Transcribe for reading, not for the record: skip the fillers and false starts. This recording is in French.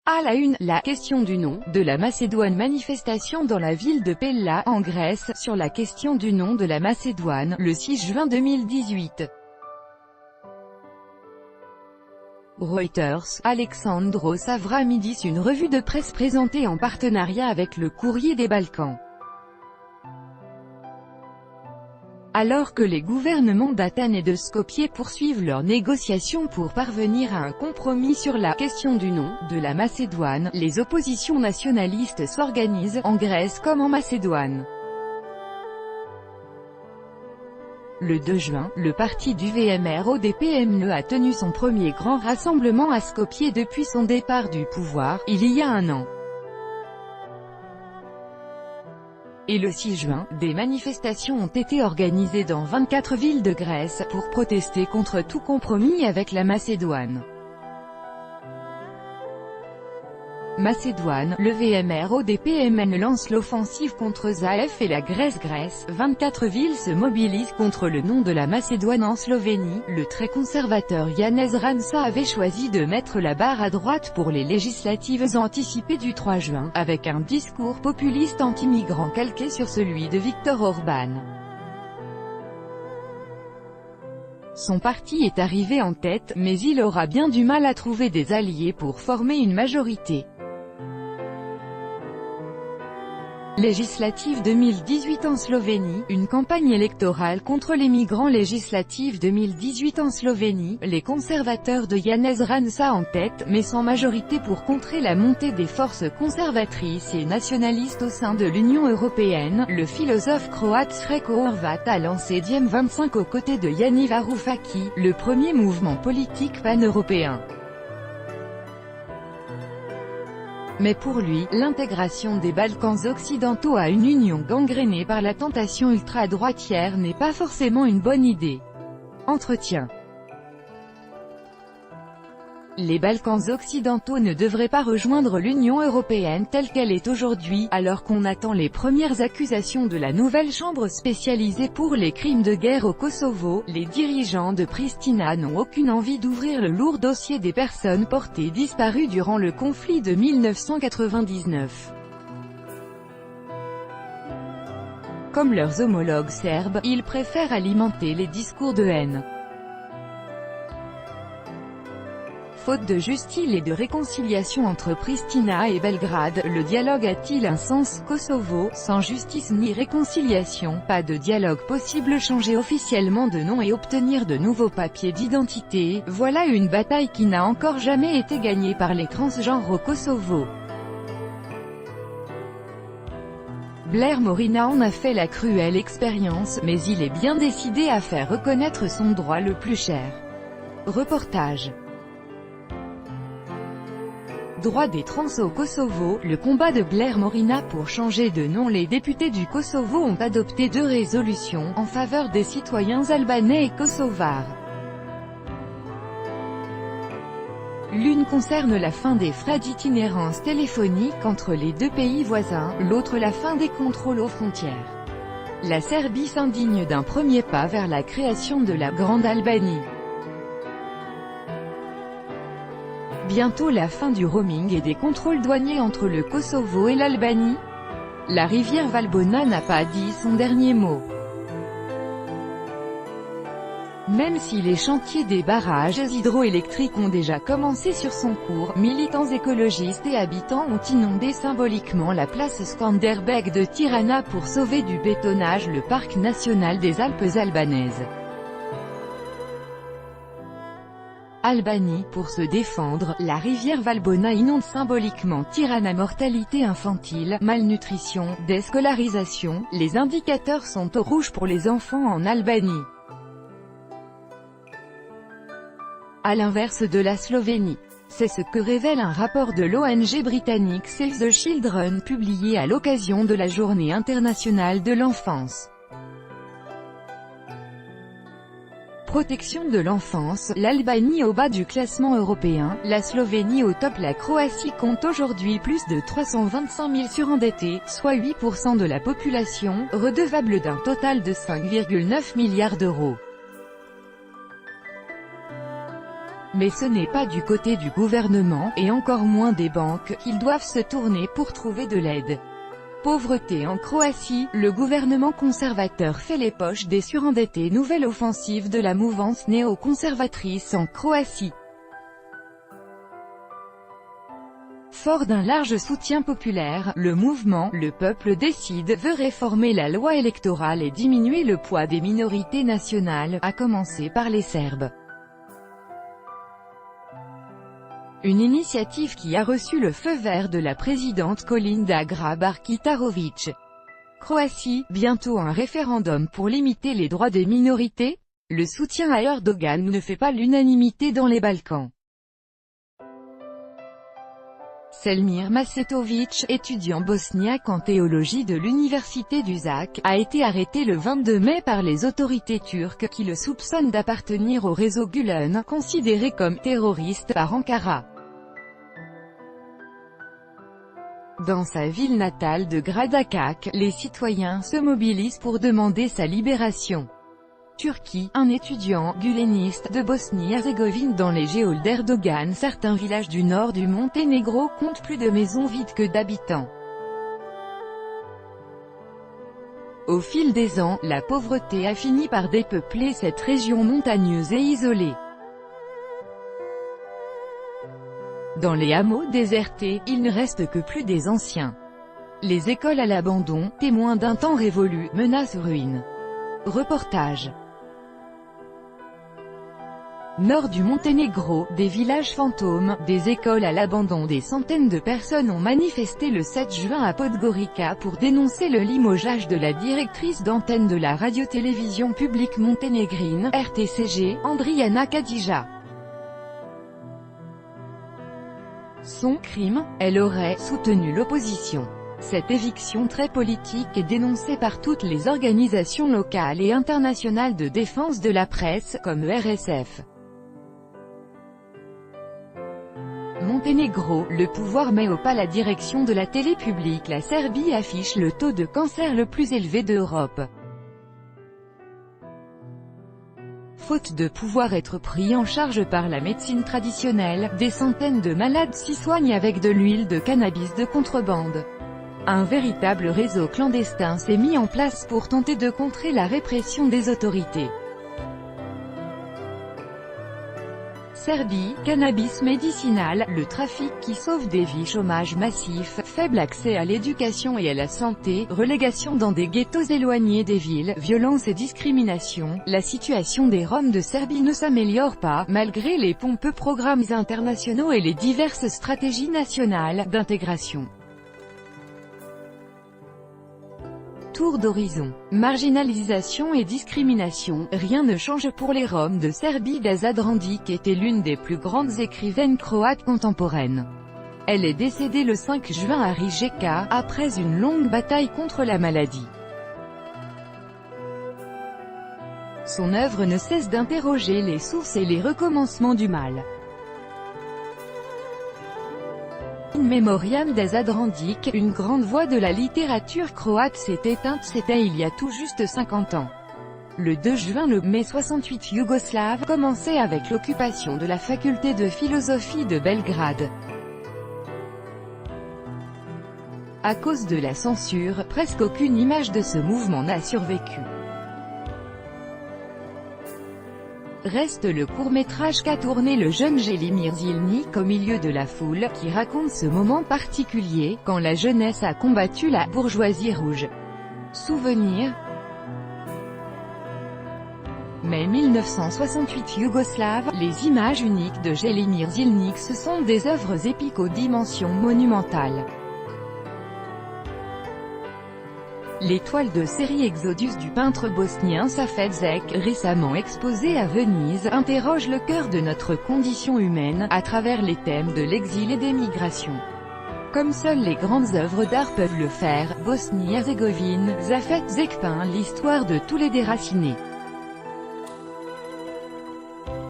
À la une, la question du nom de la Macédoine. Manifestation dans la ville de Pella, en Grèce, sur la question du nom de la Macédoine, le 6 juin 2018. Reuters, Alexandros Avramidis. Une revue de presse présentée en partenariat avec le Courrier des Balkans. Alors que les gouvernements d'Athènes et de Skopje poursuivent leurs négociations pour parvenir à un compromis sur la question du nom de la Macédoine, les oppositions nationalistes s'organisent, en Grèce comme en Macédoine. Le 2 juin, le parti du VMRO-DPMNE a tenu son premier grand rassemblement à Skopje depuis son départ du pouvoir, il y a un an. Et le 6 juin, des manifestations ont été organisées dans 24 villes de Grèce, pour protester contre tout compromis avec la Macédoine. Macédoine, le VMRO-DPMNE lance l'offensive contre Zaev et la Grèce. 24 villes se mobilisent contre le nom de la Macédoine. En Slovénie, le très conservateur Janez Janša avait choisi de mettre la barre à droite pour les législatives anticipées du 3 juin, avec un discours populiste anti-migrant calqué sur celui de Viktor Orban. Son parti est arrivé en tête, mais il aura bien du mal à trouver des alliés pour former une majorité. Législative 2018 en Slovénie, une campagne électorale contre les migrants. Législative 2018 en Slovénie, les conservateurs de Janez Janša en tête, mais sans majorité pour contrer la montée des forces conservatrices et nationalistes au sein de l'Union européenne. Le philosophe croate Srećko Horvat a lancé Diem 25 aux côtés de Jani Varoufakis, le premier mouvement politique pan-européen. Mais pour lui, l'intégration des Balkans occidentaux à une union gangrénée par la tentation ultra-droitière n'est pas forcément une bonne idée. Entretien. Les Balkans occidentaux ne devraient pas rejoindre l'Union européenne telle qu'elle est aujourd'hui, alors qu'on attend les premières accusations de la nouvelle chambre spécialisée pour les crimes de guerre au Kosovo. Les dirigeants de Pristina n'ont aucune envie d'ouvrir le lourd dossier des personnes portées disparues durant le conflit de 1999. Comme leurs homologues serbes, ils préfèrent alimenter les discours de haine. Faute de juste style et de réconciliation entre Pristina et Belgrade, le dialogue a-t-il un sens? Kosovo, sans justice ni réconciliation, pas de dialogue possible. Changer officiellement de nom et obtenir de nouveaux papiers d'identité, voilà une bataille qui n'a encore jamais été gagnée par les transgenres au Kosovo. Blair Morina en a fait la cruelle expérience, mais il est bien décidé à faire reconnaître son droit le plus cher. Reportage. Droit des trans au Kosovo, le combat de Blair Morina pour changer de nom. Les députés du Kosovo ont adopté 2 résolutions en faveur des citoyens albanais et kosovars. L'une concerne la fin des frais d'itinérance téléphonique entre les 2 pays voisins, l'autre la fin des contrôles aux frontières. La Serbie s'indigne d'un premier pas vers la création de la Grande Albanie. Bientôt la fin du roaming et des contrôles douaniers entre le Kosovo et l'Albanie. La rivière Valbona n'a pas dit son dernier mot. Même si les chantiers des barrages hydroélectriques ont déjà commencé sur son cours, militants écologistes et habitants ont inondé symboliquement la place Skanderbeg de Tirana pour sauver du bétonnage le parc national des Alpes albanaises. Albanie, pour se défendre, la rivière Valbona inonde symboliquement Tirana. Mortalité infantile, malnutrition, déscolarisation, les indicateurs sont au rouge pour les enfants en Albanie. À l'inverse de la Slovénie. C'est ce que révèle un rapport de l'ONG britannique Save the Children publié à l'occasion de la Journée internationale de l'enfance. Protection de l'enfance, l'Albanie au bas du classement européen, la Slovénie au top. La Croatie compte aujourd'hui plus de 325 000 surendettés, soit 8% de la population, redevable d'un total de 5,9 milliards d'euros. Mais ce n'est pas du côté du gouvernement, et encore moins des banques, qu'ils doivent se tourner pour trouver de l'aide. Pauvreté en Croatie, le gouvernement conservateur fait les poches des surendettés. Nouvelle offensive de la mouvance néo-conservatrice en Croatie. Fort d'un large soutien populaire, le mouvement « Le peuple décide » veut réformer la loi électorale et diminuer le poids des minorités nationales, à commencer par les Serbes. Une initiative qui a reçu le feu vert de la présidente Kolinda Grabar-Kitarović. Croatie, bientôt un référendum pour limiter les droits des minorités? Le soutien à Erdogan ne fait pas l'unanimité dans les Balkans. Selmir Macetović, étudiant bosniaque en théologie de l'université d'Uzak, a été arrêté le 22 mai par les autorités turques qui le soupçonnent d'appartenir au réseau Gülen, considéré comme terroriste par Ankara. Dans sa ville natale de Gradakak, les citoyens se mobilisent pour demander sa libération. Turquie, un étudiant guleniste de Bosnie-Herzégovine dans les geôles d'Erdogan. Certains villages du nord du Monténégro comptent plus de maisons vides que d'habitants. Au fil des ans, la pauvreté a fini par dépeupler cette région montagneuse et isolée. Dans les hameaux désertés, il ne reste que plus des anciens. Les écoles à l'abandon, témoins d'un temps révolu, menacent ruine. Reportage. Nord du Monténégro, des villages fantômes, des écoles à l'abandon. Des centaines de personnes ont manifesté le 7 juin à Podgorica pour dénoncer le limogeage de la directrice d'antenne de la radio-télévision publique monténégrine, RTCG, Andrijana Kadija. Son crime, elle aurait soutenu l'opposition. Cette éviction très politique est dénoncée par toutes les organisations locales et internationales de défense de la presse, comme RSF. Monténégro, le pouvoir met au pas la direction de la télé publique. La Serbie affiche le taux de cancer le plus élevé d'Europe. Faute de pouvoir être pris en charge par la médecine traditionnelle, des centaines de malades s'y soignent avec de l'huile de cannabis de contrebande. Un véritable réseau clandestin s'est mis en place pour tenter de contrer la répression des autorités. Serbie, cannabis médicinal, le trafic qui sauve des vies, chômage massif, faible accès à l'éducation et à la santé, relégation dans des ghettos éloignés des villes, violence et discrimination. La situation des Roms de Serbie ne s'améliore pas, malgré les pompeux programmes internationaux et les diverses stratégies nationales d'intégration. Tour d'horizon. Marginalisation et discrimination, rien ne change pour les Roms de Serbie. Daza Drandić était l'une des plus grandes écrivaines croates contemporaines. Elle est décédée le 5 juin à Rijeka, après une longue bataille contre la maladie. Son œuvre ne cesse d'interroger les sources et les recommencements du mal. In memoriam Daza Drandić, une grande voix de la littérature croate s'est éteinte. C'était il y a tout juste 50 ans. Le 2 juin, le mai 68 yougoslave commençait avec l'occupation de la faculté de philosophie de Belgrade. À cause de la censure, presque aucune image de ce mouvement n'a survécu. Reste le court-métrage qu'a tourné le jeune Jelimir Žilnik au milieu de la foule, qui raconte ce moment particulier, quand la jeunesse a combattu la bourgeoisie rouge. Souvenir. Mai 1968 yougoslave, les images uniques de Jelimir Žilnik. Ce sont des œuvres épiques aux dimensions monumentales. Les toiles de série Exodus du peintre bosnien Safet Zek, récemment exposées à Venise, interrogent le cœur de notre condition humaine, à travers les thèmes de l'exil et des migrations. Comme seules les grandes œuvres d'art peuvent le faire, Bosnie-Herzégovine, Safet Zek peint l'histoire de tous les déracinés.